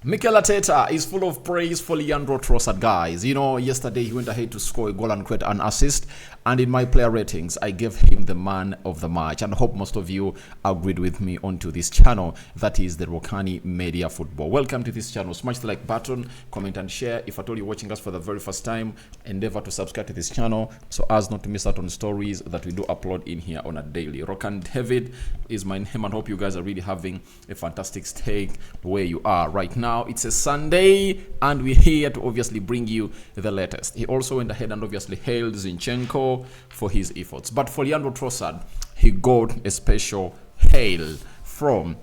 Mikel Arteta is full of praise for Leondro Trossard, guys. You know, yesterday he went ahead to score a goal and create an assist. And in my player ratings, I gave him the man of the match. And I hope most of you agreed with me onto this channel. That is the Rokani Media Football. Welcome to this channel. Smash the like button, comment and share. If at all you're watching us for the very first time, endeavor to subscribe to this channel so as not to miss out on stories that we do upload in here on a daily. Rokani David is my name, and hope you guys are really having a fantastic stay where you are right now. It's a Sunday and we're here to obviously bring you the latest. He also went ahead and obviously hailed Zinchenko for his efforts. But for Leondro Trossard, he got a special hail from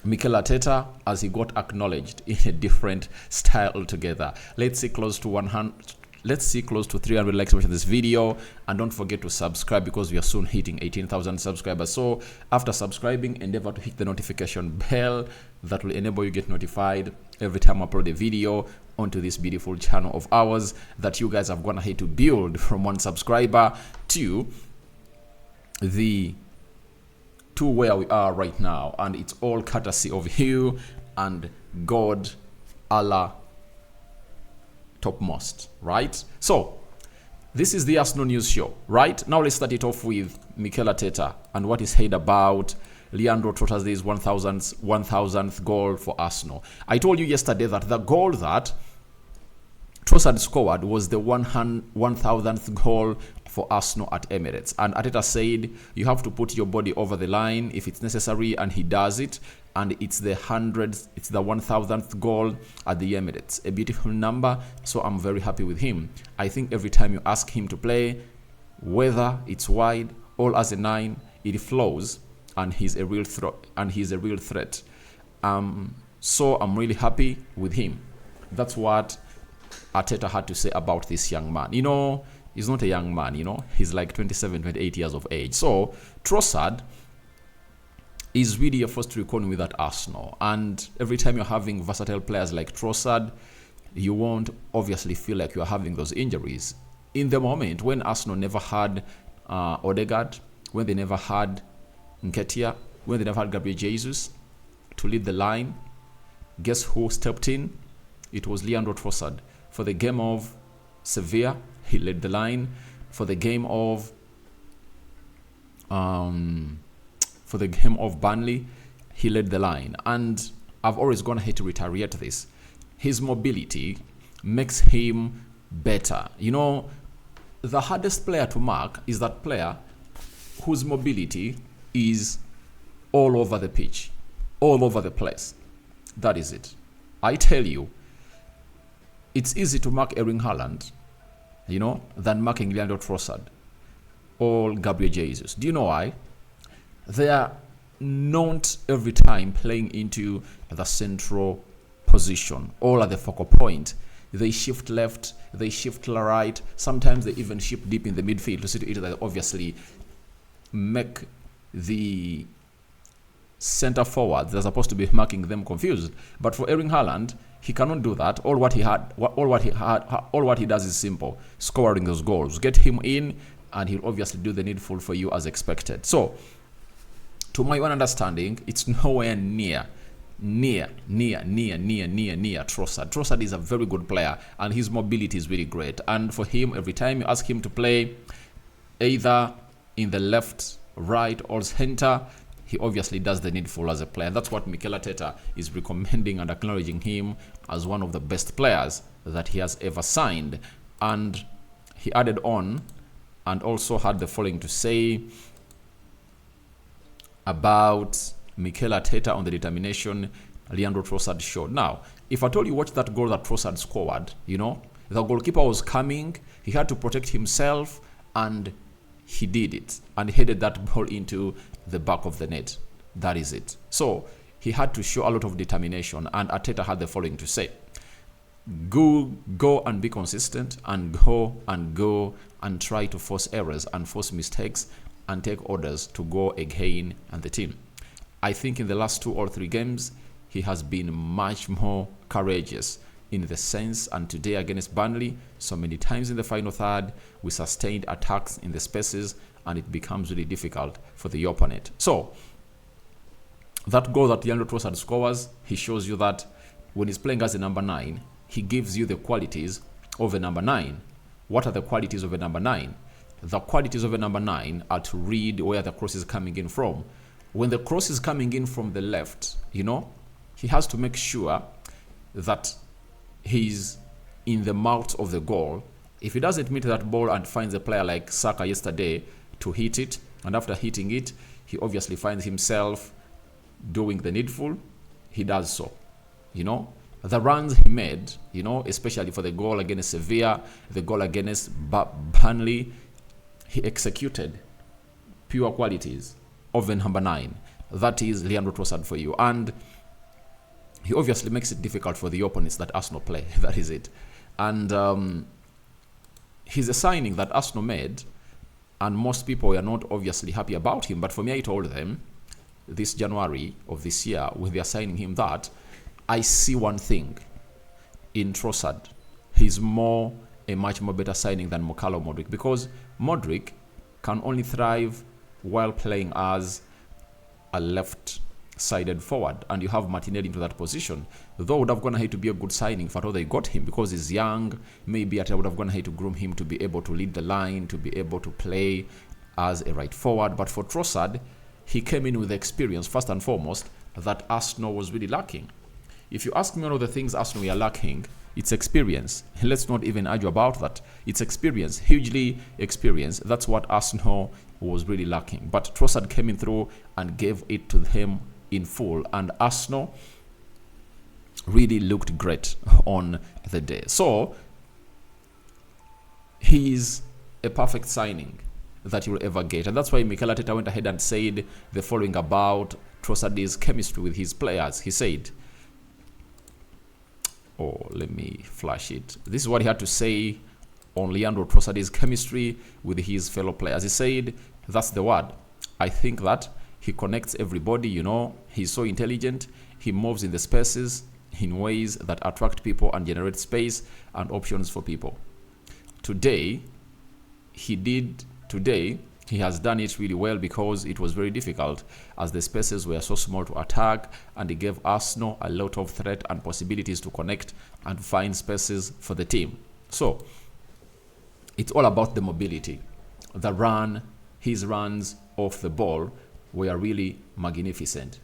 Mikel Arteta as he got acknowledged in a different style altogether. Let's see close to 300 likes watching this video, and don't forget to subscribe because we are soon hitting 18,000 subscribers. So after subscribing, endeavor to hit the notification bell that will enable you get notified every time I upload a video onto this beautiful channel of ours that you guys have gone ahead to build from 1 subscriber to where we are right now, and it's all courtesy of you and God, Allah topmost, right? So this is the Arsenal news show, right? Now let's start it off with Mikel Arteta and what is said about Leondro Trossard's 1000th goal for Arsenal. I told you yesterday that the goal that Trossard scored was the 1000th goal for Arsenal at Emirates. And Arteta said you have to put your body over the line if it's necessary, and he does it. And it's the 1000th goal at the Emirates. A beautiful number, so I'm very happy with him. I think every time you ask him to play, whether it's wide or as a 9, it flows, and he's a real threat. So I'm really happy with him. That's what Arteta had to say about this young man. You know, he's not a young man, you know. He's like 27, 28 years of age. So Trossard is really a force to reckon with at Arsenal. And every time you're having versatile players like Trossard, you won't obviously feel like you're having those injuries. In the moment, when Arsenal never had Odegaard, when they never had Nketiah, when they never had Gabriel Jesus to lead the line, guess who stepped in? It was Leondro Trossard. For the game of Sevilla, he led the line. For the game of Burnley, he led the line. And I've always gone ahead to reiterate this. His mobility makes him better. You know, the hardest player to mark is that player whose mobility is all over the pitch, all over the place. That is it. I tell you, it's easy to mark Erling Haaland, you know, than marking Leondro Trossard or Gabriel Jesus. Do you know why? They are not every time playing into the central position, all at the focal point. They shift left, they shift right, sometimes they even shift deep in the midfield to see to it that obviously make the center forward they're supposed to be marking them confused. But for Erling Haaland, he cannot do that. All what he does is simple: scoring those goals. Get him in, and he'll obviously do the needful for you as expected. So, to my own understanding, it's nowhere near Trossard. Trossard is a very good player, and his mobility is really great. And for him, every time you ask him to play either in the left, right, or center, he obviously does the needful as a player. That's what Mikel Arteta is recommending and acknowledging him as one of the best players that he has ever signed. And he added on and also had the following to say about Mikel Arteta on the determination Leondro Trossard showed. Now, if I told you watch that goal that Trossard scored, you know, the goalkeeper was coming, he had to protect himself, and he did it, and he headed that ball into the back of the net. That is it. So he had to show a lot of determination, and Arteta had the following to say: go and be consistent, and go and try to force errors and force mistakes and take orders to go again and the team. I think in the last 2 or 3 games he has been much more courageous in the sense, and today against Burnley, so many times in the final third, we sustained attacks in the spaces, and it becomes really difficult for the opponent. So That goal that Leondro Trossard scores, he shows you that when he's playing as a number 9, he gives you the qualities of a number 9. What are the qualities of a number 9? The qualities of a number 9 are to read where the cross is coming in from. When the cross is coming in from the left, he has to make sure that he's in the mouth of the goal. If he doesn't meet that ball and finds a player like Saka yesterday to hit it, and after hitting it, he obviously finds himself doing the needful, he does so. The runs he made, especially for the goal against Sevilla, the goal against Burnley, he executed pure qualities of a number 9. That is Leondro Trossard for you. And he obviously makes it difficult for the opponents that Arsenal play. That is it. And he's a signing that Arsenal made, and most people were not obviously happy about him. But for me, I told them this January of this year, when they are signing him, that I see one thing in Trossard. He's a much more better signing than Mokalo Modric, because Modric can only thrive while playing as a left-sided forward, and you have Martinelli into that position. Though would have gone ahead to be a good signing for they got him, because he's young. Maybe I would have gone ahead to groom him to be able to lead the line, to be able to play as a right forward. But for Trossard, he came in with experience, first and foremost, that Arsenal was really lacking. If you ask me one of the things Arsenal are lacking, it's experience. Let's not even argue about that. It's experience, hugely experience. That's what Arsenal was really lacking. But Trossard came in through and gave it to him in full. And Arsenal really looked great on the day. So, he's a perfect signing that you'll ever get. And that's why Mikel Arteta went ahead and said the following about Trossard's chemistry with his players. He said, let me flash it. This is what he had to say on Leondro Trossard's chemistry with his fellow players. He said, that's the word. I think that he connects everybody, He's so intelligent. He moves in the spaces in ways that attract people and generate space and options for people. Today, he has done it really well, because it was very difficult as the spaces were so small to attack, and it gave Arsenal a lot of threat and possibilities to connect and find spaces for the team. So, it's all about the mobility. His runs off the ball were really magnificent.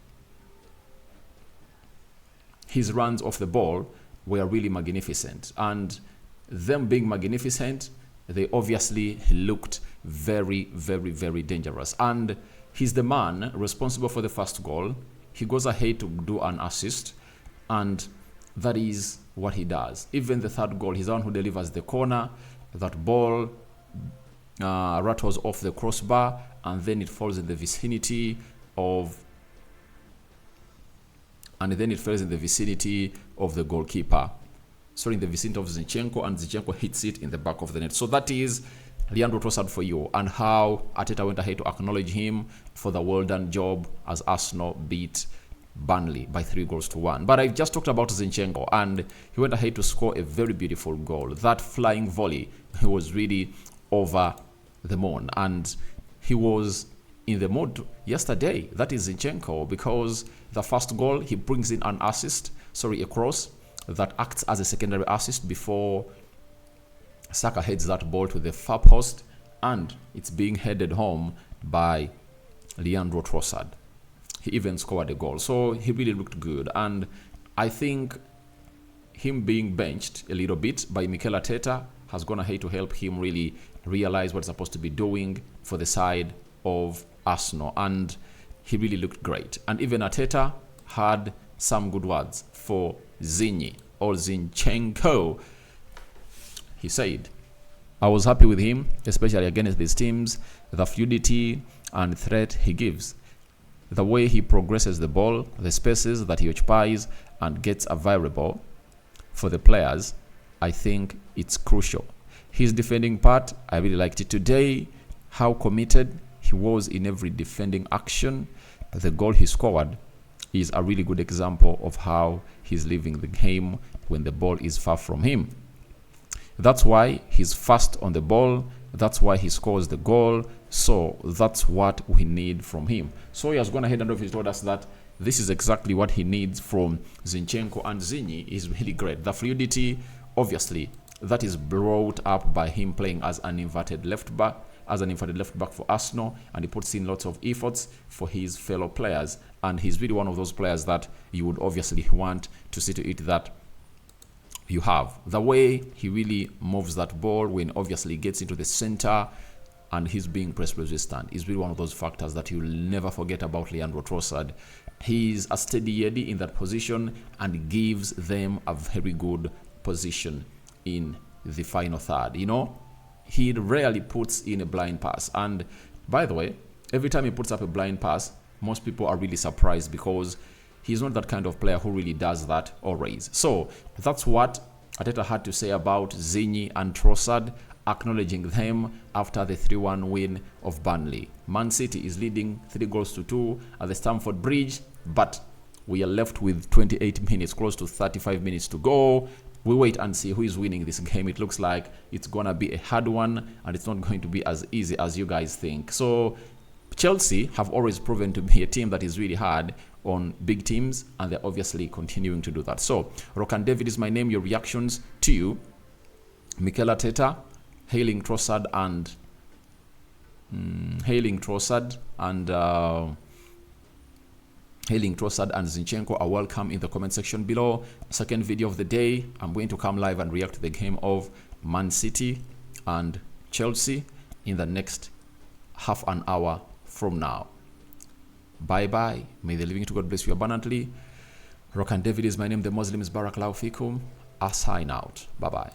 His runs off the ball were really magnificent. And them being magnificent, they obviously looked very, very, very dangerous. And he's the man responsible for the first goal. He goes ahead to do an assist, and that is what he does. Even the third goal, he's the one who delivers the corner. That ball rattles off the crossbar, and then it falls in the vicinity of the goalkeeper. Sorry, in the vicinity of Zinchenko, and Zinchenko hits it in the back of the net. So that is Leondro Trossard for you, and how Arteta went ahead to acknowledge him for the well done job as Arsenal beat Burnley by 3-1. But I just talked about Zinchenko, and he went ahead to score a very beautiful goal. That flying volley, he was really over the moon, and he was in the mood yesterday. That is Zinchenko, because the first goal, he brings in a cross that acts as a secondary assist before Saka heads that ball to the far post, and it's being headed home by Leondro Trossard. He even scored a goal. So he really looked good. And I think him being benched a little bit by Mikel Arteta has gone ahead to help him really realize what he's supposed to be doing for the side of Arsenal. And he really looked great. And even Arteta had some good words for Zinchenko. He said, I was happy with him, especially against these teams, the fluidity and threat he gives, the way he progresses the ball, the spaces that he occupies and gets available for the players. I think it's crucial. His defending part, I really liked it today, how committed he was in every defending action. The goal he scored is a really good example of how he's leaving the game when the ball is far from him. That's why he's fast on the ball. That's why he scores the goal. So that's what we need from him. So he has gone ahead and told us that this is exactly what he needs from Zinchenko, and Zinyi is really great. The fluidity, obviously, that is brought up by him playing as an inverted left back, for Arsenal, and he puts in lots of efforts for his fellow players, and he's really one of those players that you would obviously want to see to it that you have. The way he really moves that ball when obviously gets into the center and he's being press resistant is really one of those factors that you'll never forget about Leondro Trossard. He's a steady Eddie in that position and gives them a very good position in the final third. You know, he rarely puts in a blind pass. And by the way, every time he puts up a blind pass, most people are really surprised because he's not that kind of player who really does that always. So that's what Arteta had to say about Zinyi and Trossard, acknowledging them after the 3-1 win of Burnley. Man City is leading 3-2 at the Stamford Bridge, but we are left with 28 minutes, close to 35 minutes to go. We wait and see who is winning this game. It looks like it's going to be a hard one, and it's not going to be as easy as you guys think. So Chelsea have always proven to be a team that is really hard on big teams, and they're obviously continuing to do that. So Rokani David is my name. Your reactions to Mikel Arteta hailing Trossard and Zinchenko are welcome in the comment section below. Second video of the day, I'm going to come live and react to the game of Man City and Chelsea in the next half an hour from now. Bye bye. May the living to God bless you abundantly. Rokani David is my name. The Muslim is Barakallahu Fikum. I sign out. Bye bye.